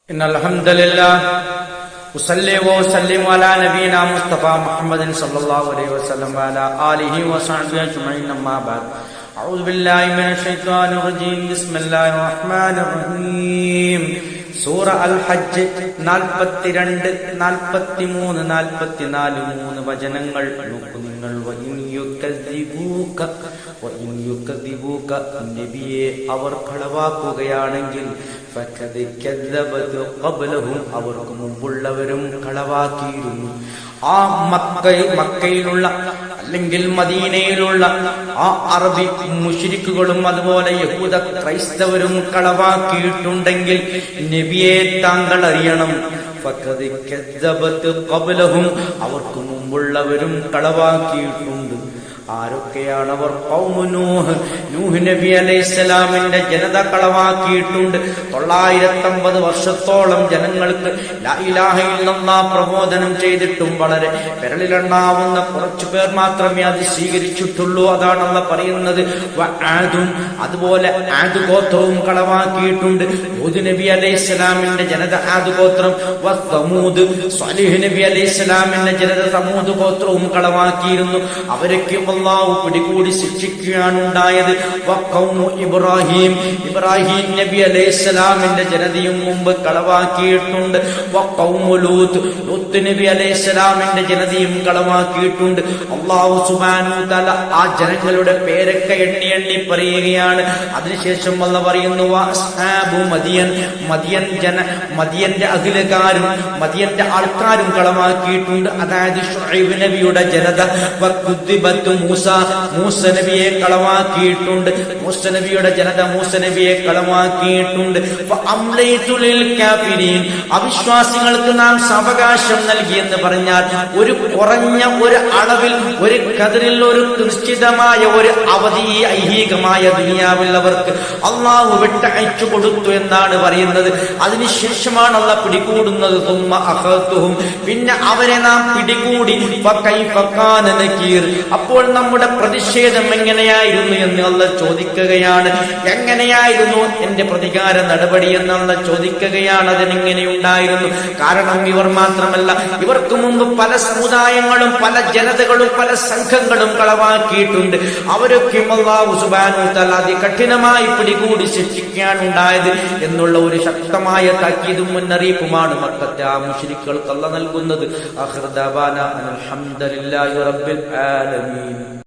إن الحمد لله أصلي وأسلم على نبينا مصطفى محمد صلى الله عليه وسلم وعلى آله وصحبه أجمعين أما بعد أعوذ بالله من الشيطان الرجيم بسم الله الرحمن الرحيم സൂറ അൽ ഹജ്ജ് 42, 43, 44 മൂന്ന് വചനങ്ങൾ നോക്കൂ നിങ്ങൾ. നബിയെ അവർ കളവാക്കുകയാണെങ്കിൽ അവർക്ക് മുമ്പുള്ളവരും കളവാക്കിയിരുന്നു. ആ മക്കയിലുള്ള അല്ലെങ്കിൽ മദീനയിലുള്ള ആ അറബി മുശ്രിക്കുകളും അതുപോലെ യഹൂദ ക്രൈസ്തവരും കളവാക്കിയിട്ടുണ്ടെങ്കിൽ നബിയെ താങ്കൾ അറിയണം, അവർക്ക് മുമ്പുള്ളവരും കളവാക്കിയിട്ടുണ്ട്. ആരൊക്കെയാണ് അവർ? നൂഹ് നബി അലൈഹിസ്സലാമിന്റെ ജനത കളവാക്കിയിട്ടുണ്ട്. 950 വർഷത്തോളം ജനങ്ങൾക്ക് ലാ ഇലാഹ ഇല്ലല്ലാഹ് പ്രബോധനം ചെയ്തിട്ടും വളരെ വിരലിലെണ്ണാവുന്ന കുറച്ചു പേർ മാത്രമേ അത് സ്വീകരിച്ചിട്ടുള്ളൂ. അതാണ് അല്ലാഹ് പറയുന്നത്. അതുപോലെ ആദ് ഗോത്രവും കളവാക്കിയിട്ടുണ്ട്. ഹൂദ് നബി അലൈഹിസ്സലാമിന്റെ ജനത ആദ് ഗോത്രം, സമൂദ് സ്വാലിഹ് നബി അലൈഹിസ്സലാമിന്റെ ജനത സമൂദ് ഗോത്രവും കളവാക്കിയിരുന്നു. അവരൊക്കെ അല്ലാഹു പിടികൂടി ശിക്ഷിക്കുകയാണ് ഉണ്ടായത്. ഇബ്രാഹിം നബി അലൈഹിസ്സലാമിന്റെ ജനതയും മുമ്പ് കളവാക്കിയിട്ടുണ്ട്. ലൂത്ത് നബി അലൈഹിസ്സലാമിന്റെ ജനതയും കളവാക്കിയിട്ടുണ്ട്. അല്ലാഹു സുബ്ഹാനഹു വ തആല ആ ജനങ്ങളുടെ പേരൊക്കെ എണ്ണി പറയുകയാണ്. അതിനുശേഷം അല്ലാഹു പറയുന്നു, അസ്ഹാബു മദിയന്റെ അഖിലകാരും മദിയന്റെ ആൾക്കാരും കളവാക്കിയിട്ടുണ്ട്. അതായത് ശുഐബ് നബിയുടെ ജനത. മൂസ നബിയെ കളവാക്കിയിട്ടുണ്ട്. മൂസ നബിയുടെ ജനത മൂസ നബിയെ കളവാക്കിയിട്ടുണ്ട്. അവിശ്വാസികൾക്ക് നാം സാവകാശം നൽകിയെന്ന് പറഞ്ഞാൽ ഒരു കുറഞ്ഞ ഒരു അളവിൽ, ഒരു കതിരിൽ, ഒരു നിശ്ചിതമായ ഒരു അവധി ഐഹികമായ ദുനിയാവിൽ അവർക്ക് അള്ളാഹു വിട്ടയച്ചു കൊടുത്തു എന്നാണ് പറയുന്നത്. അതിനുശേഷമാണ് അള്ളാഹ് പിടികൂടുന്നത്. പിന്നെ അവരെ നാം പിടികൂടി. അപ്പോൾ നമ്മുടെ പ്രതിഷേധം എങ്ങനെയായിരുന്നു എന്ന് അല്ലാഹ് ചോദിക്കുകയാണ്. എങ്ങനെയായിരുന്നു എന്റെ പ്രതികാര നടപടി എന്ന് അല്ലാഹ് ചോദിക്കുകയാണ്. അതിനെങ്ങനെയുണ്ടായിരുന്നു? കാരണം ഇവർ മാത്രമല്ല, ഇവർക്ക് മുമ്പ് പല സമുദായങ്ങളും പല ജനതകളും പല സംഘങ്ങളും കളവാക്കിയിട്ടുണ്ട്. അവരൊക്കെ അല്ലാഹു സുബ്ഹാനഹു വ തആല അതികഠിനമായി പിടികൂടി ശിക്ഷിക്കാനുണ്ടായത് എന്നുള്ള ഒരു ശക്തമായ താക്കീതും മുന്നറിയിപ്പുമാണ് മക്കത്തെ ആ മുശ്രിക്കുകൾക്ക് അല്ലാഹ് നൽകുന്നത്. ആഖിറു ദഅവാനാ അൽഹംദുലില്ലാഹി റബ്ബിൽ ആലമീൻ.